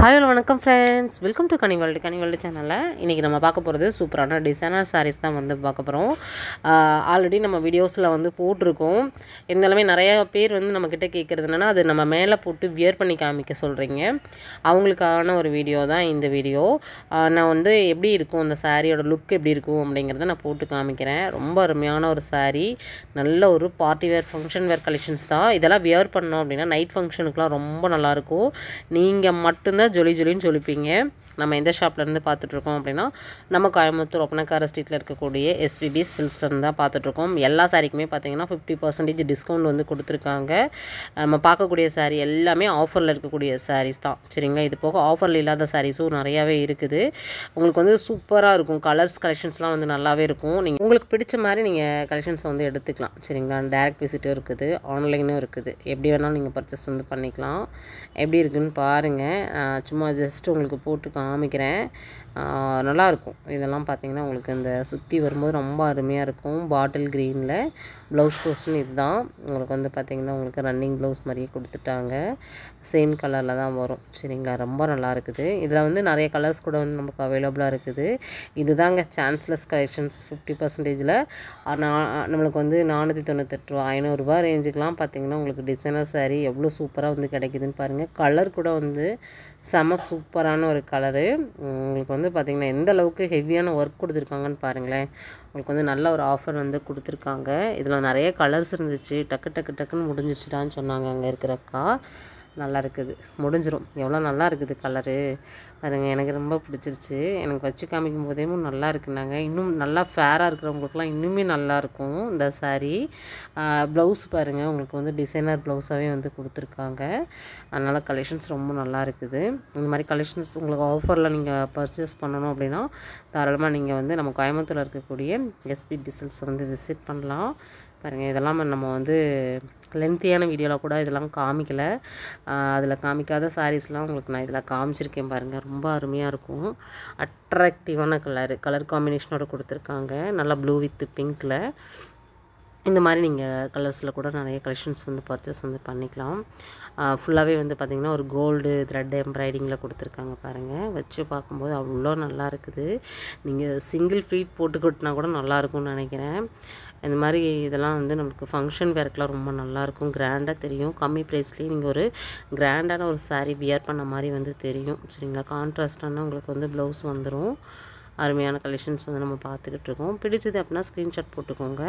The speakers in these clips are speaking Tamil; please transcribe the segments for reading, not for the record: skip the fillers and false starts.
ஹாய் வணக்கம் friends, welcome to Ghani world சேனலில் இன்றைக்கி நம்ம பார்க்க போகிறது சூப்பரான டிசைனர் சாரீஸ் தான் வந்து பார்க்க போகிறோம். ஆல்ரெடி நம்ம வீடியோஸில் வந்து போட்டிருக்கோம். இருந்தாலுமே நிறையா பேர் வந்து நம்மக்கிட்ட கேட்குறது என்னென்னா, அது நம்ம மேலே போட்டு வியர் பண்ணி காமிக்க சொல்கிறீங்க. அவங்களுக்கான ஒரு வீடியோ தான் இந்த வீடியோ. நான் வந்து எப்படி இருக்கும், அந்த சாரியோட லுக் எப்படி இருக்கும் அப்படிங்கிறத நான் போட்டு காமிக்கிறேன். ரொம்ப அருமையான ஒரு சாரீ, நல்ல ஒரு பார்ட்டி வேர் ஃபங்க்ஷன் வேர் கலெக்ஷன்ஸ் தான். இதெல்லாம் வியர் பண்ணோம் அப்படின்னா நைட் ஃபங்க்ஷனுக்குலாம் ரொம்ப நல்லாயிருக்கும். நீங்கள் மட்டும்தான் ஜொலின்னு சொல்லிப்பீங்க. நம்ம எந்த ஷாப்லேருந்து பார்த்துட்ருக்கோம் அப்படின்னா, நம்ம கோயம்புத்தூர் ஒப்பனக்கார ஸ்ட்ரீட்டில் இருக்கக்கூடிய எஸ்பிபி சில்க்ஸ்லேருந்து தான் பார்த்துட்ருக்கோம். எல்லா சாரிக்குமே பார்த்தீங்கன்னா 50% டிஸ்கவுண்ட் வந்து கொடுத்துருக்காங்க. நம்ம பார்க்கக்கூடிய சாரீ எல்லாமே ஆஃபரில் இருக்கக்கூடிய சாரீஸ் தான், சரிங்களா. இது போக ஆஃபரில் இல்லாத சாரீஸும் நிறையாவே இருக்குது. உங்களுக்கு வந்து சூப்பராக இருக்கும். கலர்ஸ் கலெக்ஷன்ஸ்லாம் வந்து நல்லாவே இருக்கும். நீங்கள் உங்களுக்கு பிடிச்ச மாதிரி நீங்கள் கலெக்ஷன்ஸை வந்து எடுத்துக்கலாம், சரிங்களா. டைரக்ட் விசிட்டும் இருக்குது, ஆன்லைனும் இருக்குது. எப்படி வேணாலும் நீங்கள் பர்ச்சேஸ் வந்து பண்ணிக்கலாம். எப்படி இருக்குதுன்னு பாருங்கள். சும்மா ஜஸ்ட் உங்களுக்கு போட்டு காமிக்கிறேன். நல்லாயிருக்கும். இதெல்லாம் பார்த்தீங்கன்னா உங்களுக்கு இந்த சுற்றி வரும்போது ரொம்ப அருமையாக இருக்கும். பாட்டில் க்ரீனில் ப்ளவுஸ் போர்ஷன் இதுதான். உங்களுக்கு வந்து பார்த்திங்கன்னா உங்களுக்கு ரன்னிங் ப்ளவுஸ் மாதிரியே கொடுத்துட்டாங்க. சேம் கலரில் தான் வரும், சரிங்களா. ரொம்ப நல்லா இருக்குது. இதில் வந்து நிறைய கலர்ஸ் கூட வந்து நமக்கு அவைலபிளாக இருக்குது. இதுதாங்க சான்ஸ்லெஸ் கலெக்ஷன்ஸ் 50%. நம்மளுக்கு வந்து 498 ரூபா 500 ரூபா ரேஞ்சுக்கெலாம் பார்த்திங்கன்னா உங்களுக்கு டிசைனர் சாரீ எவ்வளோ சூப்பராக வந்து கிடைக்குதுன்னு பாருங்கள். கலர் கூட வந்து செம சூப்பரான ஒரு கலரு. உங்களுக்கு வந்து பார்த்திங்கன்னா எந்த அளவுக்கு ஹெவியான ஒர்க் கொடுத்துருக்காங்கன்னு பாருங்களேன். உங்களுக்கு வந்து நல்ல ஒரு ஆஃபர் வந்து கொடுத்துருக்காங்க. இதில் நிறைய கலர்ஸ் இருந்துச்சு. டக்குன்னு முடிஞ்சிச்சுடான்னு சொன்னாங்க அங்கே இருக்கிறக்கா. நல்லா இருக்குது, முடிஞ்சிடும். எவ்வளோ நல்லா இருக்குது கலரு பாருங்க. எனக்கு ரொம்ப பிடிச்சிருச்சு. எனக்கு வச்சு காமிக்கும் போதே நல்லா இருக்குனாங்க. இன்னும் நல்லா ஃபேராக இருக்கிறவங்களுக்குலாம் இன்னுமே நல்லாயிருக்கும் இந்த சாரீ. ப்ளவுஸ் பாருங்கள், உங்களுக்கு வந்து டிசைனர் ப்ளவுஸாகவே வந்து கொடுத்துருக்காங்க. அதனால் கலெக்ஷன்ஸ் ரொம்ப நல்லா இருக்குது. இந்த மாதிரி கலெக்ஷன்ஸ் உங்களுக்கு ஆஃபரில் நீங்கள் பர்ச்சேஸ் பண்ணணும் அப்படின்னா தாராளமாக நீங்கள் வந்து நம்ம கோயம்புத்தூரில் இருக்கக்கூடிய எஸ்பிபி சில்க்ஸ் வந்து விசிட் பண்ணலாம். பாருங்கள், இதெல்லாம் நம்ம வந்து லென்த்தியான வீடியோவில் கூட இதெல்லாம் காமிக்கலை. அதில் காமிக்காத சாரீஸ்லாம் உங்களுக்கு நான் இதில் காமிச்சிருக்கேன் பாருங்கள். ரொம்ப அருமையாக இருக்கும். அட்ராக்டிவான கலர் காம்பினேஷனோடு கொடுத்துருக்காங்க. நல்லா ப்ளூ வித் பிங்க்கில். இந்த மாதிரி நீங்கள் கலர்ஸில் கூட நிறைய கலெக்ஷன்ஸ் வந்து பர்ச்சேஸ் வந்து பண்ணிக்கலாம். ஃபுல்லாகவே வந்து பார்த்திங்கன்னா ஒரு கோல்டு த்ரெட் எம்ப்ராய்டிங்கில் கொடுத்துருக்காங்க பாருங்கள். வச்சு பார்க்கும்போது அவ்வளோ நல்லா இருக்குது. நீங்கள் சிங்கிள் ஃப்ளீட் போட்டு கொட்டினா கூட நல்லாயிருக்கும்னு நினைக்கிறேன். இந்த மாதிரி இதெல்லாம் வந்து நம்மளுக்கு ஃபங்க்ஷன் வேர்க்கெலாம் ரொம்ப நல்லாயிருக்கும். கிராண்டாக தெரியும். கம்மி ப்ரைஸ்லேயே நீங்கள் ஒரு கிராண்டான ஒரு சாரீ வியர் பண்ண மாதிரி வந்து தெரியும், சரிங்களா. கான்ட்ராஸ்டான உங்களுக்கு வந்து ப்ளவுஸ் வந்துடும். அருமையான கலெக்ஷன்ஸ் வந்து நம்ம பார்த்துக்கிட்டு இருக்கோம். பிடிச்சது அப்படின்னா ஸ்க்ரீன்ஷாட் போட்டுக்கோங்க.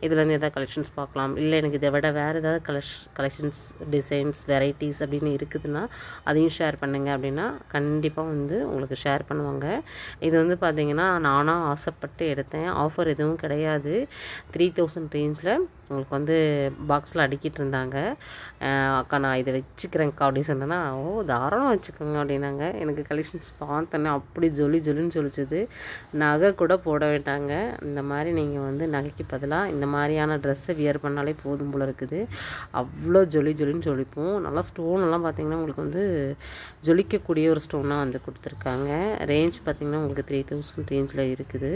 இதுலேருந்து எதாவது கலெக்ஷன்ஸ் பார்க்கலாம். இல்லை எனக்கு இதை விட வேறு ஏதாவது கலெக்ஷன்ஸ் டிசைன்ஸ் வெரைட்டிஸ் அப்படின்னு இருக்குதுன்னா அதையும் ஷேர் பண்ணுங்கள் அப்படின்னா கண்டிப்பாக வந்து உங்களுக்கு ஷேர் பண்ணுவாங்க. இது வந்து பார்த்திங்கன்னா நானாக ஆசைப்பட்டு எடுத்தேன். ஆஃபர் எதுவும் கிடையாது. 3000 ரேஞ்சில் உங்களுக்கு வந்து பாக்ஸில் அடுக்கிட்டு இருந்தாங்க. அக்கா நான் இதை வச்சுக்கிறேன்க்கா அப்படின்னு சொன்னேன்னா, ஓ தாராளம் வச்சுக்கோங்க அப்படின்னாங்க. எனக்கு கலெக்ஷன்ஸ் பார்த்தோன்னே அப்படி ஜொலின்னு சொல்லிச்சுது. நகை கூட போட வேண்டாங்க. இந்த மாதிரி நீங்கள் வந்து நகைக்கு பதிலாக இந்த மாதிரியான ட்ரெஸ்ஸை வியர் பண்ணாலே போதும் போல் இருக்குது. அவ்வளோ ஜொலின்னு ஜொலிப்போம். நல்லா ஸ்டோன்லாம் பார்த்திங்கன்னா உங்களுக்கு வந்து ஜொலிக்கக்கூடிய ஒரு ஸ்டோனாக வந்து கொடுத்துருக்காங்க. ரேஞ்ச் பார்த்திங்கன்னா உங்களுக்கு 3000 ரேஞ்சில் இருக்குது.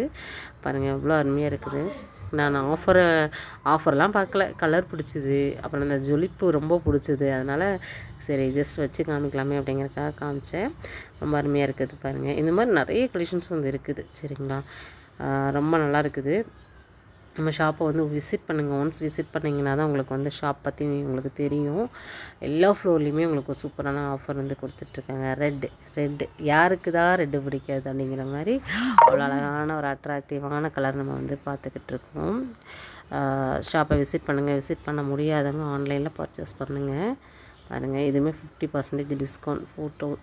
பாருங்கள் எவ்வளோ அருமையாக இருக்குது. நான் ஆஃபர்லாம் பார்க்கல. கலர் பிடிச்சிது, அப்புறம் அந்த ஜொலிப்பு ரொம்ப பிடிச்சிது. அதனால் சரி ஜஸ்ட் வச்சு காமிக்கலாமே அப்படிங்கிறதுக்காக காமிச்சேன். ரொம்ப அருமையாக இருக்குது பாருங்கள். இந்த மாதிரி நிறைய கலெக்ஷன்ஸ் வந்து இருக்குது, சரிங்களா. ரொம்ப நல்லா இருக்குது. நம்ம ஷாப்பை வந்து விசிட் பண்ணுங்கள். ஒன்ஸ் விசிட் பண்ணிங்கன்னா தான் உங்களுக்கு வந்து ஷாப் பற்றி உங்களுக்கு தெரியும். எல்லா ஃப்ளோர்லேயுமே உங்களுக்கு சூப்பரான ஆஃபர் வந்து கொடுத்துட்ருக்காங்க. ரெட்டு யாருக்கு தான் ரெட்டு பிடிக்காது அப்படிங்கிற மாதிரி அவ்வளோ அழகான ஒரு அட்ராக்டிவான கலர் நம்ம வந்து பார்த்துக்கிட்டு இருக்கோம். ஷாப்பை விசிட் பண்ணுங்கள். விசிட் பண்ண முடியாதவங்க ஆன்லைனில் பர்ச்சேஸ் பண்ணுங்கள். பாருங்கள், இதுவுமே 50% டிஸ்கவுண்ட்.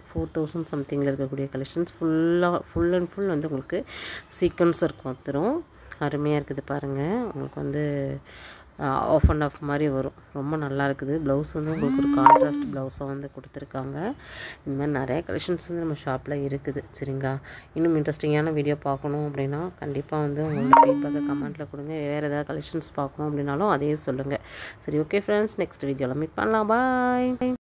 4000 சம்திங்கில் இருக்கக்கூடிய கலெக்ஷன்ஸ் ஃபுல் அண்ட் ஃபுல் வந்து உங்களுக்கு சீக்வன்ஸ் ஒர்க் வந்துடும். அருமையாக இருக்குது பாருங்கள். உங்களுக்கு வந்து ஆஃப் அண்ட் ஆஃப் மாதிரி வரும். ரொம்ப நல்லா இருக்குது. ப்ளவுஸ் வந்து உங்களுக்கு ஒரு கான்ட்ராஸ்ட் ப்ளவுஸாக வந்து கொடுத்துருக்காங்க. இந்த மாதிரி நிறைய கலெக்ஷன்ஸ் வந்து நம்ம ஷாப்பில் இருக்குது, சரிங்களா. இன்னும் இன்ட்ரெஸ்டிங்கான வீடியோ பார்க்கணும் அப்படின்னா கண்டிப்பாக வந்து உங்களோட ஃபீட்பேக்கை கமெண்ட்டில் கொடுங்க. வேறு ஏதாவது கலெக்ஷன்ஸ் பார்க்கணும் அப்படின்னாலும் அதையும் சொல்லுங்கள். சரி, ஓகே ஃப்ரெண்ட்ஸ், நெக்ஸ்ட் வீடியோவில் மீட் பண்ணலாம். பாய்.